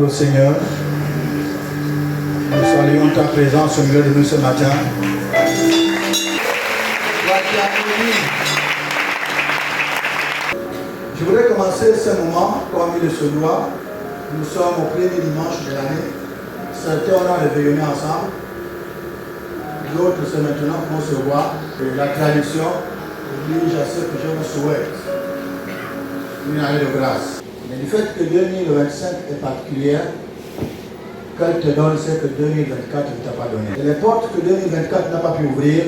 au Seigneur. Nous saluons ta présence au milieu de nous ce matin. Je voudrais commencer ce moment comme il se doit. Nous sommes au premier dimanche de l'année. Certains on a réveillonné ensemble. D'autres, c'est maintenant qu'on se voit. Et la tradition oblige à ce que je vous souhaite une année de grâce. Mais du fait que 2025 est particulière, qu'elle te donne ce que 2024 ne t'a pas donné. Et les portes que 2024 n'a pas pu ouvrir,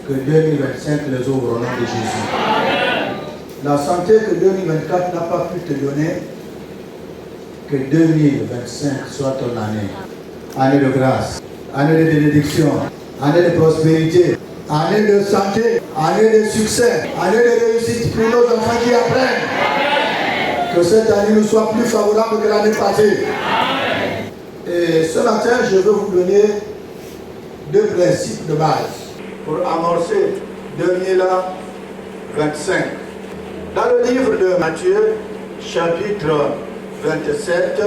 que 2025 les ouvre au nom de Jésus. La santé que 2024 n'a pas pu te donner, que 2025 soit ton année. Année de grâce, année de bénédiction, année de prospérité, année de santé, année de succès, année de réussite pour nos enfants qui apprennent. Que cette année nous soit plus favorable que l'année passée. Et ce matin, je veux vous donner deux principes de base pour amorcer 2025. Dans le livre de Matthieu, chapitre 27,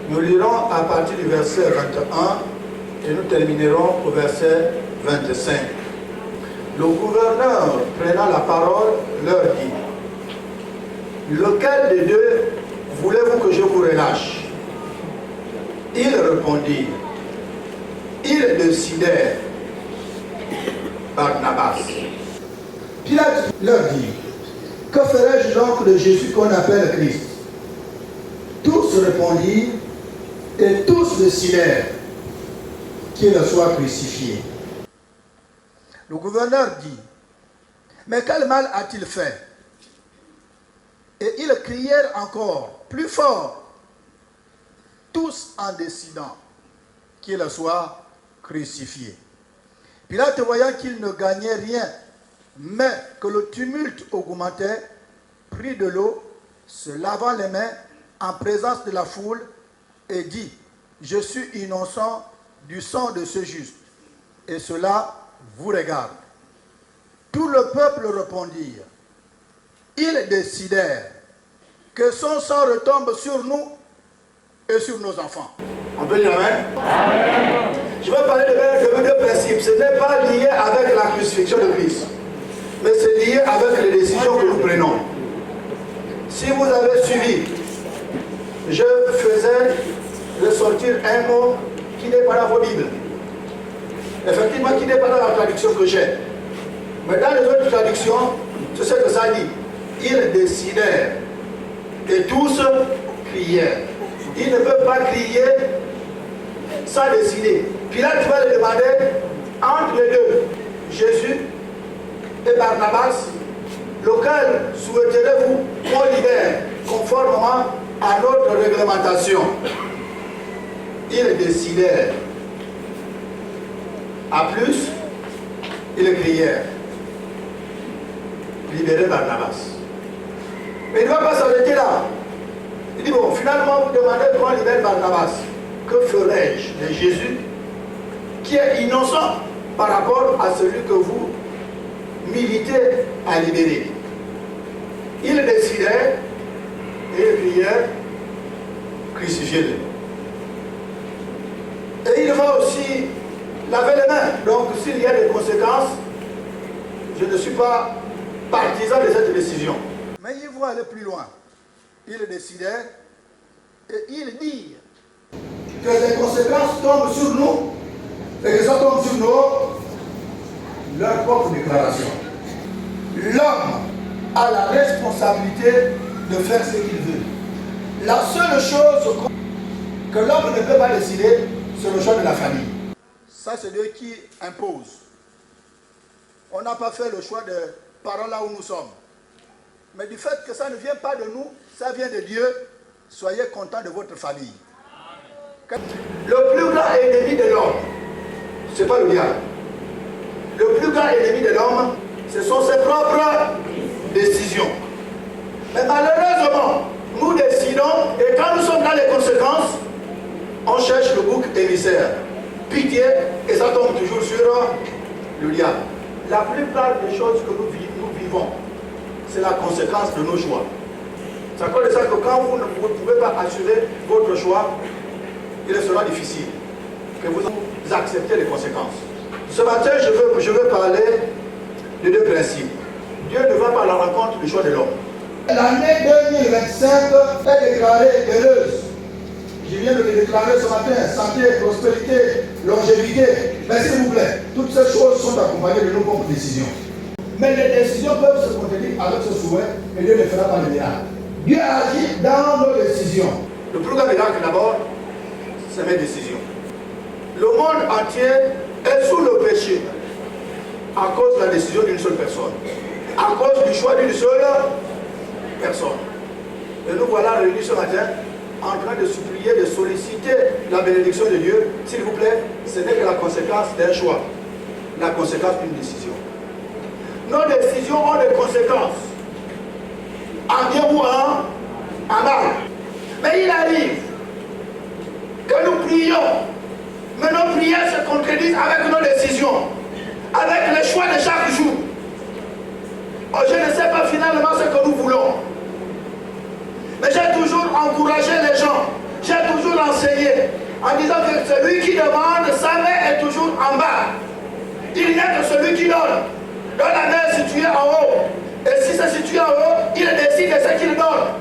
nous lirons à partir du verset 21 et nous terminerons au verset 25. Le gouverneur, prenant la parole, leur dit: lequel des deux voulez-vous que je vous relâche? Ils répondirent: ils décidèrent Barnabas. Pilate leur dit: que ferai-je donc de Jésus qu'on appelle Christ? Tous répondirent et tous décidèrent qu'il soit crucifié. Le gouverneur dit: mais quel mal a-t-il fait? Et ils crièrent encore plus fort, tous en décidant qu'il soit crucifié. Pilate, voyant qu'il ne gagnait rien, mais que le tumulte augmentait, prit de l'eau, se lavant les mains en présence de la foule, et dit: je suis innocent du sang de ce juste, et cela vous regarde. Tout le peuple répondit: ils décidèrent que son sang retombe sur nous et sur nos enfants. On peut dire amen? Amen. Je vais parler de deux principes. Ce n'est pas lié avec la crucifixion de Christ, mais c'est lié avec les décisions que nous prenons. Si vous avez suivi, je faisais ressortir un mot qui n'est pas dans vos Bibles. Effectivement, qui n'est pas dans la traduction que j'ai. Mais dans les autres traductions, c'est ce que ça dit. Ils décidèrent et tous crièrent. Ils ne peuvent pas crier sans décider. Pilate va le demander entre les deux, Jésus et Barnabas, lequel souhaiterez-vous qu'on libère conformément à notre réglementation? Ils décidèrent. À plus, ils crièrent: libérez Barnabas. Mais il ne va pas s'arrêter là. Il dit: bon, finalement, vous demandez qu'on libère Barnabas. Que ferai-je de Jésus, qui est innocent par rapport à celui que vous militez à libérer? Ils décidèrent et ils crièrent: crucifiez-le. Et il va aussi laver les mains. Donc, s'il y a des conséquences, je ne suis pas partisan de cette décision. Mais ils vont aller plus loin. Ils décidèrent et ils disent que les conséquences tombent sur nous et que ça tombe sur nous, leur propre déclaration. L'homme a la responsabilité de faire ce qu'il veut. La seule chose que l'homme ne peut pas décider, c'est le choix de la famille. Ça, c'est Dieu qui impose. On n'a pas fait le choix de parents là où nous sommes. Mais du fait que ça ne vient pas de nous, ça vient de Dieu, soyez contents de votre famille. Le plus grand ennemi de l'homme, ce n'est pas le diable. Le plus grand ennemi de l'homme, ce sont ses propres décisions. Mais malheureusement, nous décidons, et quand nous sommes dans les conséquences, on cherche le bouc émissaire. Pitié, et ça tombe toujours sur le diable. La plupart des choses que nous vivons, c'est la conséquence de nos choix. C'est à cause de ça que quand vous ne pouvez pas assurer votre choix, il sera difficile que vous acceptez les conséquences. Ce matin, je veux parler de deux principes. Dieu ne va pas à la rencontre du choix de l'homme. L'année 2025 est déclarée heureuse. Je viens de le déclarer ce matin. Santé, prospérité, longévité. Mais s'il vous plaît, toutes ces choses sont accompagnées de nos propres décisions. Mais les décisions peuvent se contredire avec ce souhait et Dieu ne fera pas le miracle. Dieu agit dans nos décisions. Le plus grand miracle d'abord, c'est mes décisions. Le monde entier est sous le péché à cause de la décision d'une seule personne. À cause du choix d'une seule personne. Et nous voilà réunis ce matin en train de supplier, de solliciter la bénédiction de Dieu. S'il vous plaît, ce n'est que la conséquence d'un choix. La conséquence d'une décision. Nos décisions ont des conséquences. En bien ou en mal. Mais il arrive que nous prions, mais nos prières se contredisent avec nos décisions, avec les choix de chaque jour. Oh, je ne sais pas finalement ce que nous voulons. Mais j'ai toujours encouragé les gens, j'ai toujours enseigné, en disant que celui qui demande, sa main est toujours en bas. Il n'y a que celui qui donne. Donne la main située en haut. Et si c'est situé en haut, il décide de ce qu'il donne.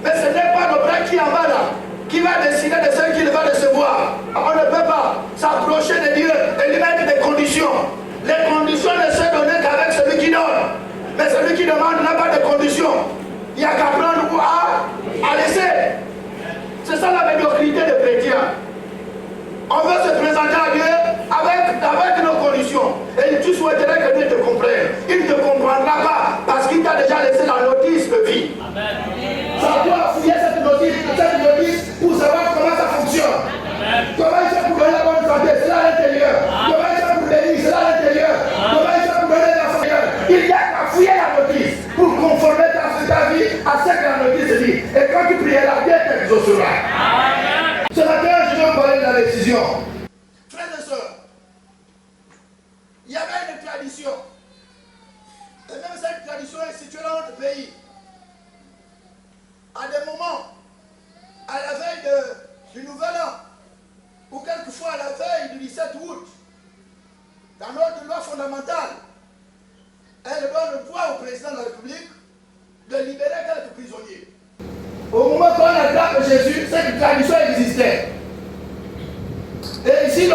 Mais ce n'est pas le bras qui est en bas là, qui va décider de ce qu'il va recevoir. On ne peut pas s'approcher de Dieu et lui mettre des conditions. Les conditions ne se donnent qu'avec celui qui donne. Mais celui qui demande n'a pas de conditions. Il n'y a qu'à prendre ou à laisser. C'est ça la médiocrité des chrétiens. On veut se présenter à Dieu avec nos conditions. Et tu souhaiterais que Dieu te comprenne. Il ne te comprendra pas parce qu'il t'a déjà laissé la notice de vie. Amen. Ça doit fouiller cette notice pour savoir comment ça fonctionne. Amen. Comment il fait pour donner la bonne santé, c'est là à l'intérieur. Comment il fait pour bénir, c'est là à l'intérieur. Comment il fait pour donner la santé. Il y a qu'à fouiller la notice pour conformer ta vie à ce que la notice dit. Et quand tu prieras, Dieu t'exaucera. Ce matin, je vais parler de la décision. Frères et sœurs, il y avait une tradition. Et même cette tradition est située dans notre pays. À des moments, à la veille du Nouvel An, ou quelquefois à la veille du 17 août, dans notre loi fondamentale, elle donne le droit au président de la République de libérer quelques prisonniers. Au moment qu'on attrape Jésus, cette tradition existait. Et ici,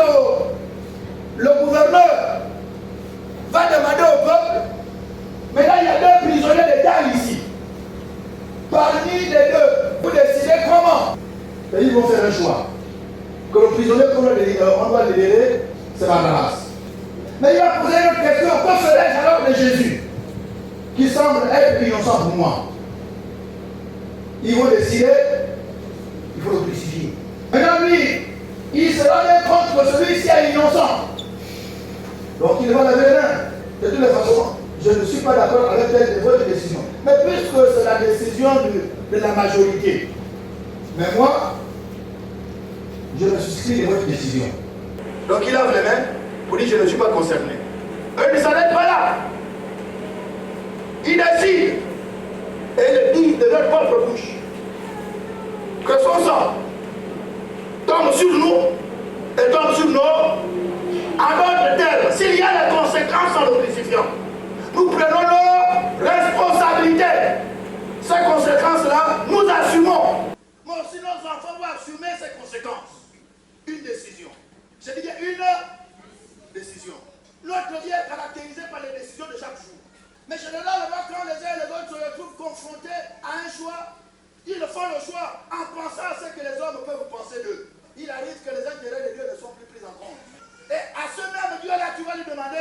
le gouverneur va demander au peuple, mais là, il y a deux prisonniers d'État ici. Parmi les deux, vous décidez comment. Et ils vont faire un choix. Que le prisonnier qu'on doit libérer, c'est Barabbas. Mais il va poser une autre question. Que ferais-je alors de Jésus, qui semble être innocent pour moi? Ils vont décider, il faut le crucifier. Maintenant, lui, il sera bien contre celui-ci est innocent. Donc il va lever les mains. De toutes les façons, je ne suis pas d'accord avec votre décision. Mais puisque c'est la décision de la majorité, mais moi, je me souscris de votre décision. Donc il lave les mains pour dire je ne suis pas concerné. Eux ne s'arrêtent pas là. Ils décident et le disent de leur propre bouche que son sang tombe sur nous et tombe sur nous à notre terre. S'il y a des conséquences en le crucifiant, nous prenons nos responsabilités. Ces conséquences-là, nous assumons. Mais aussi nos enfants vont assumer ces conséquences. Une décision. Je dis bien une décision. Notre vie est caractérisée par les décisions de chaque jour. Mais généralement, quand les uns et les autres se retrouvent confrontés à un choix, ils font le choix en pensant à ce que les hommes peuvent penser d'eux. Il arrive que les intérêts de Dieu ne sont plus pris en compte. Et à ce même Dieu-là, tu vas lui demander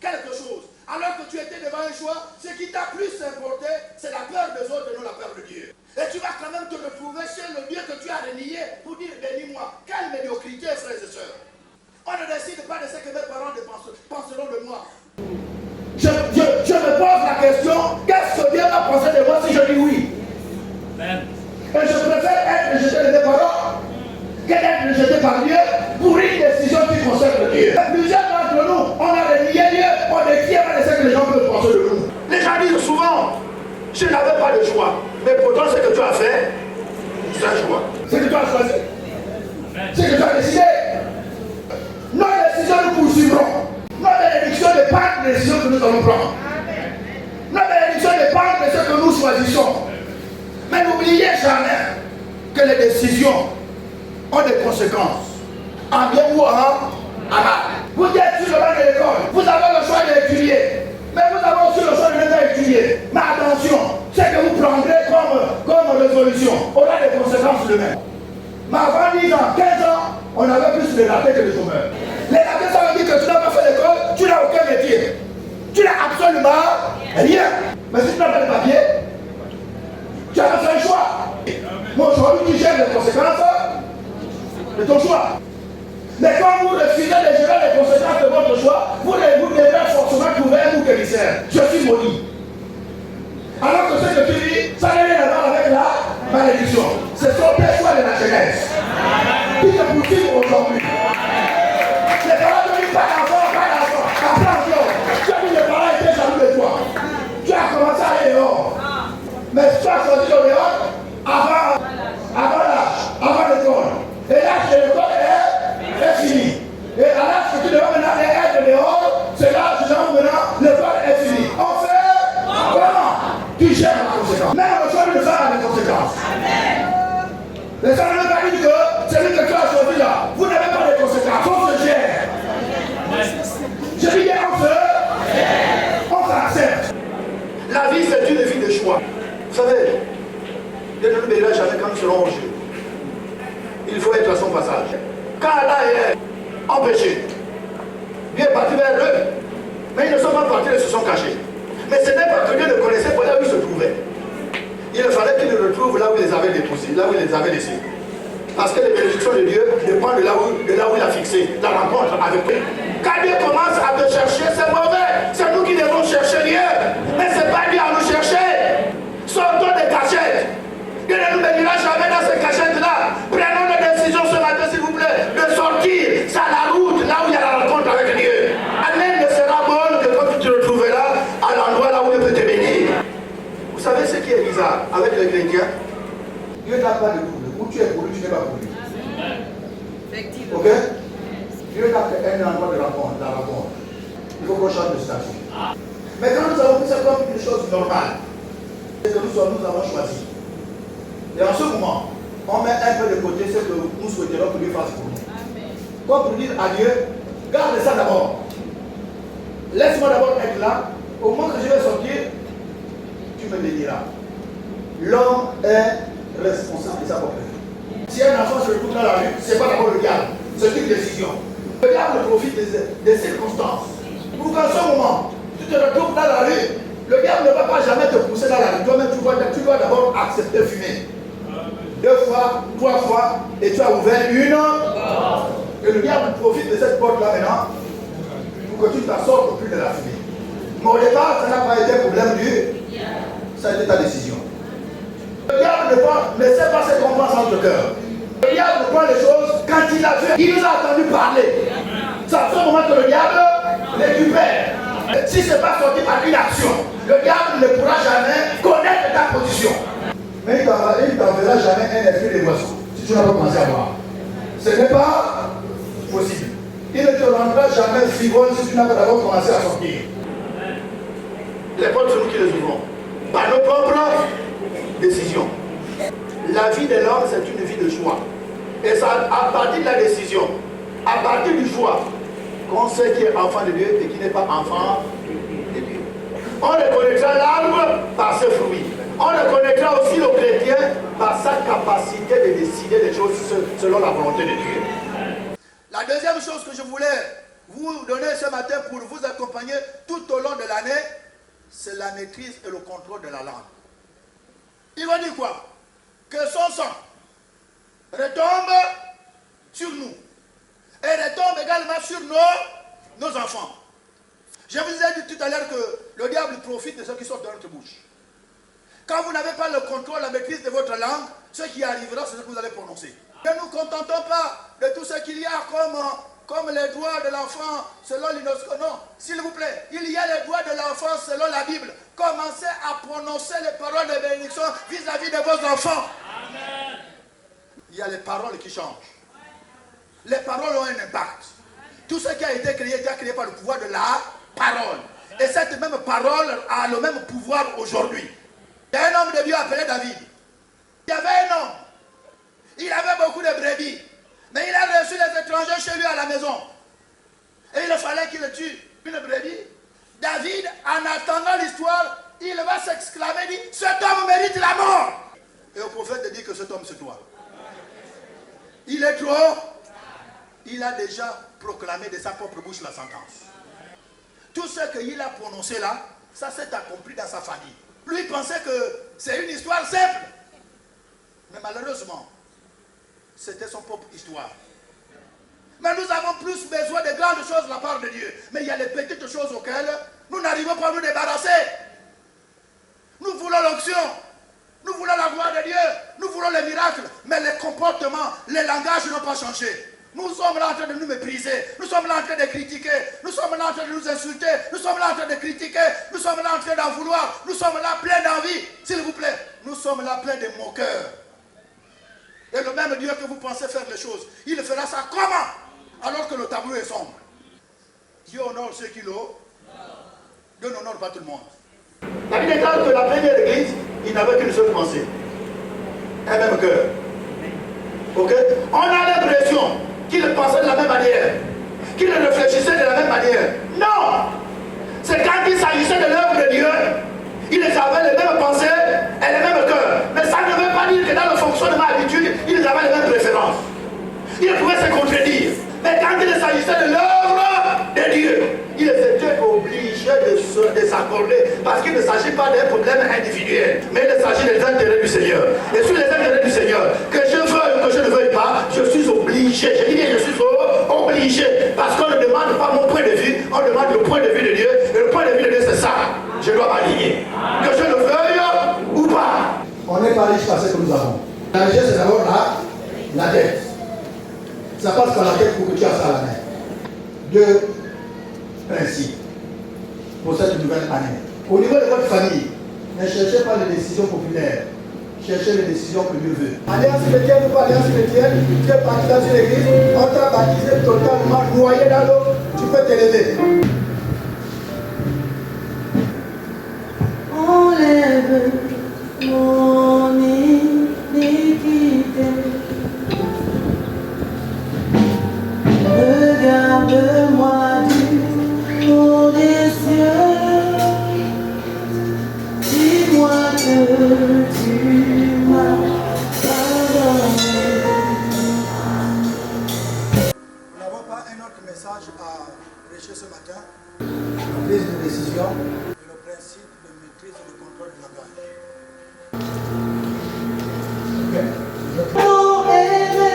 quelque chose. Alors que tu étais devant un choix, ce qui t'a plus importé, c'est la peur des autres et non la peur de Dieu. Et tu vas quand même te retrouver chez le Dieu que tu as renié pour dire bénis-moi. Quelle médiocrité, frères et sœurs. On ne décide pas de ce que mes parents penseront de moi. Je me pose la question, qu'est-ce que Dieu va penser de moi si je dis oui? Amen. Et je préfère être rejeté de mes parents qu'être rejeté par Dieu pour une décision qui concerne Dieu. Plusieurs d'entre nous, on a renié Dieu, on ne tient pas de ce que les gens peuvent penser de nous. Les gens disent souvent, je n'avais pas de choix, mais pourtant ce tu as fait, c'est un choix. Ce que tu as choisi, ce que tu as décidé. Nos décisions nous poursuivront. Nos bénédictions dépendent des décisions que nous allons prendre. Nos bénédictions dépendent de ce que nous choisissons. Mais n'oubliez jamais que les décisions ont des conséquences, en bien ou en mal. Vous êtes sur le banc de l'école, vous avez le choix d'étudier, mais vous avez aussi le choix de ne pas étudier. Mais attention, ce que vous prendrez comme résolution aura des conséquences demain. Mais avant 10 ans, 15 ans, on avait plus de ratés que de chômeurs. Les ratés, ça veut dire que tu n'as pas fait l'école, tu n'as aucun métier. Tu n'as absolument rien. Mais si tu n'as pas de papier, tu as fait un choix. Mais aujourd'hui, tu gères les conséquences de ton choix. Mais quand vous refusez de gérer les conséquences de votre choix, vous devrez forcément trouver un bouc émissaire. Je suis maudit. Alors que ce que tu dis, ça n'a rien à voir avec la malédiction. Ce sont des choix de la jeunesse qui te poursuivent aujourd'hui. Les parents te disent pas d'enfant, pas d'enfant. Attention, tu as dit les parents étaient jaloux de toi. Tu as commencé à aller dehors. Mais tu as sorti au dehors avant l'école. Et l'âge de l'école est fini. Et à l'âge que tu devrais maintenant être dehors, c'est l'âge où maintenant l'école est finie. On fait comment? Tu gères la conséquence. Même le choix de faire les conséquences. Les gens ne pas dit que celui que tu as choisi là, vous n'avez pas de conséquences. On se gère. Je dis bien on s'accepte. La vie, c'est une vie de choix. Vous savez, Dieu ne nous bénira jamais quand nous serons au jeu. Il faut être à son passage. Quand Adam est empêché, Dieu est parti vers eux. Mais ils ne sont pas partis, ils se sont cachés. Mais ce n'est pas que Dieu ne connaissait pas là où ils se trouvaient. Il fallait qu'ils le retrouvent là où il les avait déposés, là où il les avait laissés. Parce que les bénédictions de Dieu dépendent de là où il a fixé la rencontre avec eux. Quand Dieu commence à te chercher, c'est mauvais. C'est nous qui devons chercher Dieu. Mais ce n'est pas Dieu à nous chercher. Sortons des cachettes. Dieu ne nous bénira jamais dans ces cachettes-là. Prenons des décisions ce matin, s'il vous plaît, de sortir sur la route, là où il y a la rencontre avec Dieu. Amen ne sera bonne que quand tu te retrouveras à l'endroit là où Dieu peut te bénir. Vous savez ce qui est bizarre avec les chrétiens? Dieu n'a pas de double. Où tu es pour lui, tu n'es pas pour lui. Ok? Dieu n'a qu'un endroit de rencontre, la rencontre. Il faut qu'on change de statut. Mais quand nous avons pris ça comme une chose normale, c'est que nous avons choisi. Et en ce moment, on met un peu de côté ce que nous souhaiterons que Dieu fasse pour nous. Comme pour dire à Dieu, garde ça d'abord. Laisse-moi d'abord être là. Au moment que je vais sortir, tu me béniras. L'homme est responsable de sa propriété. Si un enfant se retrouve dans la rue, ce n'est pas d'abord le diable, c'est une décision. Le diable profite des circonstances. Pour qu'en ce moment, tu te retrouves dans la rue, le diable ne va pas jamais te pousser dans la rue. Toi-même, tu dois d'abord accepter de fumer. 2 fois, 3 fois, et tu as ouvert une porte. Et le diable profite de cette porte-là maintenant pour que tu t'assortes plus de la fumée. Mais au départ, ça n'a pas été un problème du. Ça a été ta décision. Le diable ne sait pas ce qu'on pense en notre cœur. Le diable prend les choses quand il a vu. Il nous a entendu parler. C'est à ce moment que le diable récupère. Si ce n'est pas sorti par une action, le diable ne pourra jamais connaître ta position. Mais il ne t'enverra jamais un esprit de boisson si tu n'as pas commencé à boire. Ce n'est pas possible. Il ne te rendra jamais frivole si tu n'as pas d'abord commencé à sortir. Les portes, c'est nous qui les ouvrons. Par nos propres décisions. La vie de l'homme, c'est une vie de choix. Et ça, à partir de la décision, à partir du choix, qu'on sait qui est enfant de Dieu et qui n'est pas enfant de Dieu. On reconnaîtra l'arbre par ses fruits. On reconnaîtra aussi le chrétien par sa capacité de décider des choses selon la volonté de Dieu. La deuxième chose que je voulais vous donner ce matin pour vous accompagner tout au long de l'année, c'est la maîtrise et le contrôle de la langue. Il va dire quoi? Que son sang retombe sur nous et retombe également sur nos enfants. Je vous ai dit tout à l'heure que le diable profite de ce qui sort de notre bouche. Quand vous n'avez pas le contrôle, la maîtrise de votre langue, ce qui arrivera, c'est ce que vous allez prononcer. Ne nous contentons pas de tout ce qu'il y a comme comme les droits de l'enfant selon l'UNESCO. Non, s'il vous plaît, il y a les droits de l'enfant selon la Bible. Commencez à prononcer les paroles de bénédiction vis-à-vis de vos enfants. Amen. Il y a les paroles qui changent. Les paroles ont un impact. Tout ce qui a été créé par le pouvoir de la parole. Et cette même parole a le même pouvoir aujourd'hui. Il y a un homme de Dieu appelé David. Il y avait un homme. Il avait beaucoup de brebis. Mais il a reçu les étrangers chez lui à la maison. Et il fallait qu'il tue une brebis. David, en attendant l'histoire, il va s'exclamer, dit, cet homme mérite la mort. Et au prophète dit que cet homme c'est toi. Il est trop. Il a déjà proclamé de sa propre bouche la sentence. Tout ce qu'il a prononcé là, ça s'est accompli dans sa famille. Lui pensait que c'est une histoire simple. Mais malheureusement, c'était son propre histoire. Mais nous avons plus besoin de grandes choses de la part de Dieu. Mais il y a les petites choses auxquelles nous n'arrivons pas à nous débarrasser. Nous voulons l'onction. Nous voulons la gloire de Dieu. Nous voulons les miracles. Mais les comportements, les langages n'ont pas changé. Nous sommes là en train de nous mépriser. Nous sommes là en train de critiquer. Nous sommes là en train de nous insulter. Nous sommes là en train de critiquer. Nous sommes là en train d'en vouloir. Nous sommes là pleins d'envie. S'il vous plaît, nous sommes là pleins de moqueurs. Et le même Dieu que vous pensez faire les choses, il fera ça comment? Alors que le tableau est sombre. Dieu honore ceux qui l'ont. Dieu n'honore pas tout le monde. La Bible déclare que la première église, il n'avait qu'une seule pensée. Un même cœur. Ok? On a l'impression qu'ils pensaient de la même manière, qu'ils réfléchissaient de la même manière. Non! C'est quand il s'agissait de l'œuvre de Dieu, ils avaient les mêmes pensées et les mêmes cœurs. Mais ça ne veut pas dire que dans le fonctionnement habituel, ils avaient les mêmes préférences. Ils pouvaient se contredire. Mais quand il s'agissait de l'œuvre de Dieu, ils étaient obligés de s'accorder. Parce qu'il ne s'agit pas d'un problème individuel, mais il s'agit des intérêts du Seigneur. Et sur les intérêts du Seigneur, que je veuille ou que je ne veuille pas, je suis obligé. Je dis bien, je suis obligé. Parce qu'on ne demande pas mon point de vue, on demande le point de vue de Dieu. Et le point de vue de Dieu, c'est ça. Je dois m'aligner. Que je le veuille ou pas. On n'est pas riche par ce que nous avons. La richesse, c'est d'abord la dette. Ça passe par la tête pour que tu aies ça à la main. Deux principes pour cette nouvelle année. Au niveau de votre famille, ne cherchez pas les décisions populaires. Cherchez les décisions que Dieu veut. Alliance chrétienne ou pas alliance chrétienne, tu es parti dans une église, on t'a baptisé totalement noyé dans l'eau, tu peux t'élever. Enlève mon iniquité. Regarde-moi du haut des cieux. Dis-moi que tu m'as pardonné. Nous n'avons pas un autre message à prêcher ce matin. La prise de décision et le principe de maîtrise et de contrôle du langage. Oh, aimé,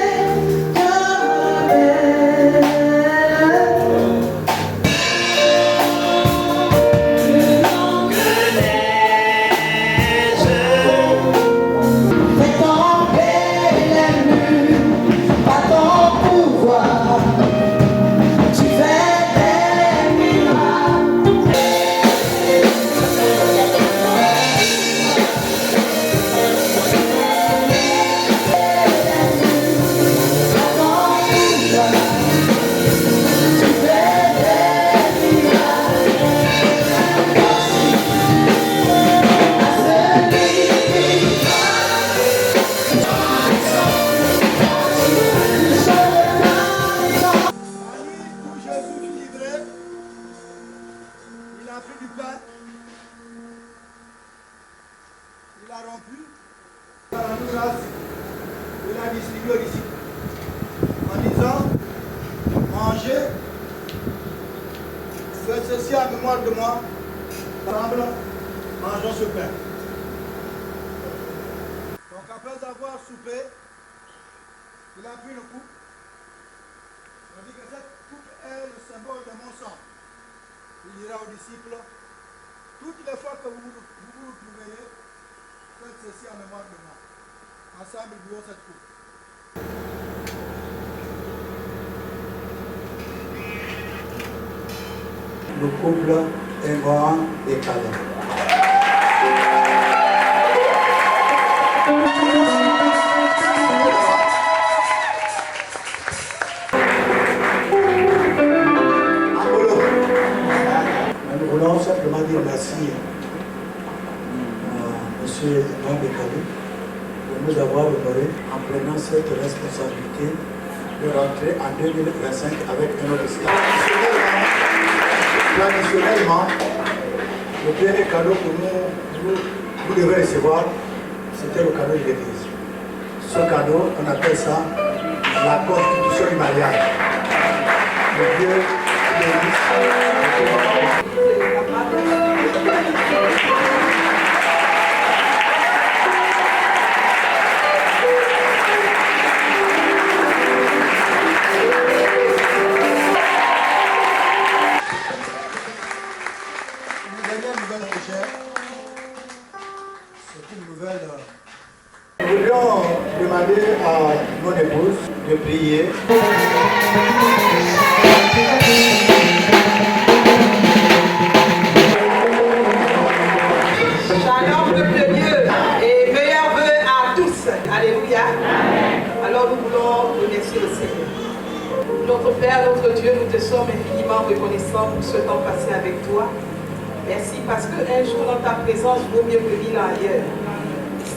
le couple aimant des cadeaux. Nous voulons simplement dire merci à M. Jean Bécalou de nous avoir honoré en prenant cette responsabilité de rentrer en 2025 avec un autre stade. Traditionnellement, le premier cadeau que vous devez recevoir, c'était le cadeau de l'église. Ce cadeau, on appelle ça la constitution du mariage. Le Dieu Nous voulions demander à nos épouses de prier. Shalom, peuple de Dieu, et meilleurs vœux à tous. Alléluia. Alors nous voulons remercier le Seigneur. Notre Père, notre Dieu, nous te sommes infiniment reconnaissants pour ce temps passé avec toi. Merci parce qu'un jour dans ta présence vaut mieux que 1000 ans ailleurs.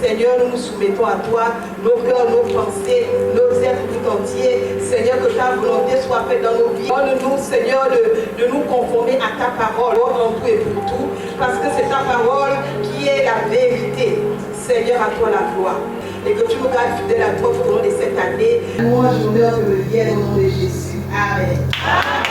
Seigneur, nous nous soumettons à toi, nos cœurs, nos pensées, nos êtres tout entiers. Seigneur, que ta volonté soit faite dans nos vies. Donne-nous, Seigneur, de nous conformer à ta parole, en tout et pour tout, parce que c'est ta parole qui est la vérité. Seigneur, à toi la gloire. Et que tu me gardes fidèle à toi tout au long de cette année. Moi, je honneur te revienne au nom de Jésus. Amen.